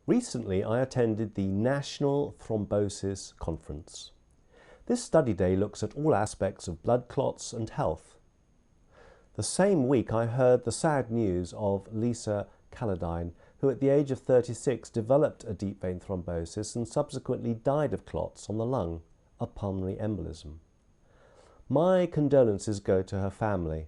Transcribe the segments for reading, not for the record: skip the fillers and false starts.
Recently, I attended the National Thrombosis Conference. This study day looks at all aspects of blood clots and health. The same week, I heard the sad news of Lisa Calladine, who at the age of 36 developed a deep vein thrombosis and subsequently died of clots on the lung, a pulmonary embolism. My condolences go to her family.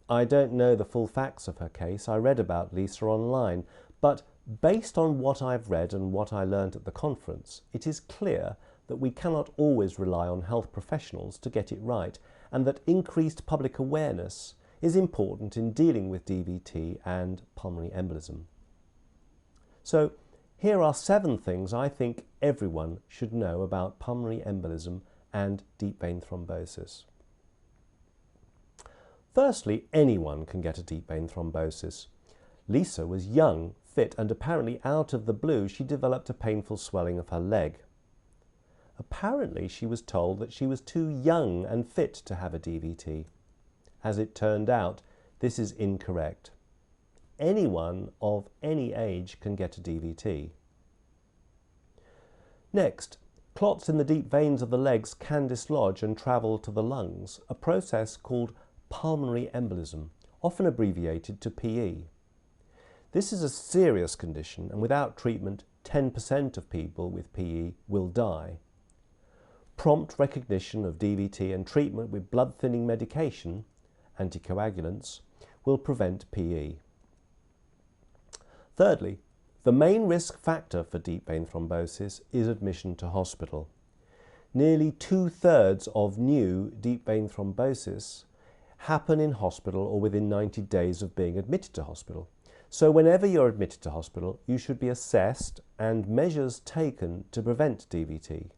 I don't know the full facts of her case. I read about Lisa online, but based on what I've read and what I learned at the conference, it is clear that we cannot always rely on health professionals to get it right, and that increased public awareness is important in dealing with DVT and pulmonary embolism. So here are 7 things I think everyone should know about pulmonary embolism and deep vein thrombosis. Firstly, anyone can get a deep vein thrombosis. Lisa was young, fit, and apparently out of the blue she developed a painful swelling of her leg. Apparently she was told that she was too young and fit to have a DVT. As it turned out, this is incorrect. Anyone of any age can get a DVT. Next, clots in the deep veins of the legs can dislodge and travel to the lungs, a process called pulmonary embolism, often abbreviated to PE. This is a serious condition, and without treatment, 10% of people with PE will die. Prompt recognition of DVT and treatment with blood-thinning medication, anticoagulants, will prevent PE. Thirdly, the main risk factor for deep vein thrombosis is admission to hospital. Nearly 2/3 of new deep vein thrombosis happen in hospital or within 90 days of being admitted to hospital. So whenever you're admitted to hospital, you should be assessed and measures taken to prevent DVT.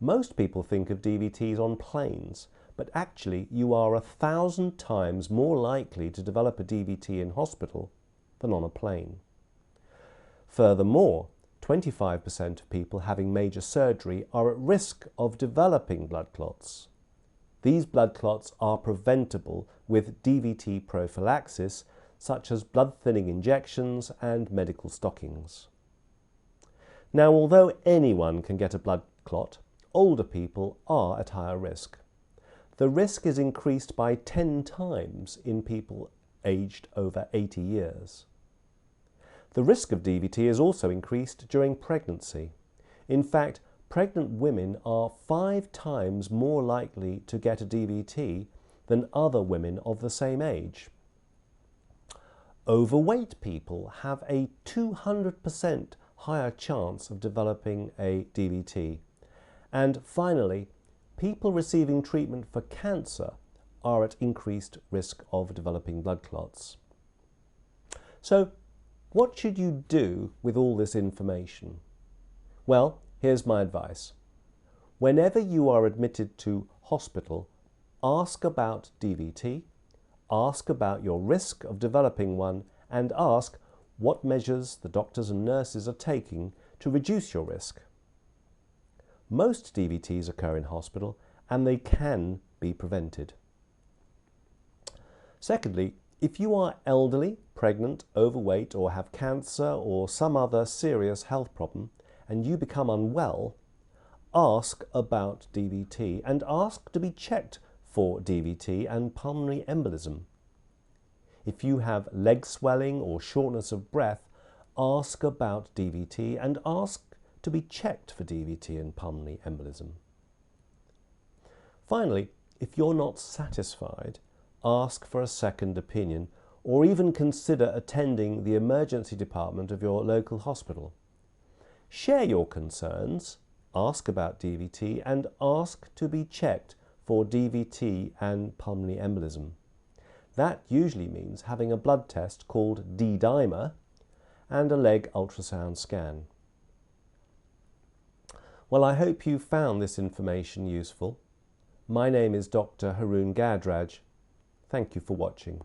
Most people think of DVTs on planes, but actually you are 1,000 times more likely to develop a DVT in hospital than on a plane. Furthermore, 25% of people having major surgery are at risk of developing blood clots. These blood clots are preventable with DVT prophylaxis, such as blood-thinning injections and medical stockings. Now, although anyone can get a blood clot, older people are at higher risk. The risk is increased by 10 times in people aged over 80 years. The risk of DVT is also increased during pregnancy. In fact, pregnant women are 5 times more likely to get a DVT than other women of the same age. Overweight people have a 200% higher chance of developing a DVT. And finally, people receiving treatment for cancer are at increased risk of developing blood clots. So, what should you do with all this information? Well, here's my advice. Whenever you are admitted to hospital, ask about DVT, ask about your risk of developing one, and ask what measures the doctors and nurses are taking to reduce your risk. Most DVTs occur in hospital, and they can be prevented. Secondly, if you are elderly, pregnant, overweight, or have cancer or some other serious health problem, and you become unwell, ask about DVT and ask to be checked for DVT and pulmonary embolism. If you have leg swelling or shortness of breath, ask about DVT and ask to be checked for DVT and pulmonary embolism. Finally, if you're not satisfied, ask for a second opinion or even consider attending the emergency department of your local hospital. Share your concerns, ask about DVT and ask to be checked for DVT and pulmonary embolism. That usually means having a blood test called D-dimer and a leg ultrasound scan. Well, I hope you found this information useful. My name is Dr. Haroon Gadraj. Thank you for watching.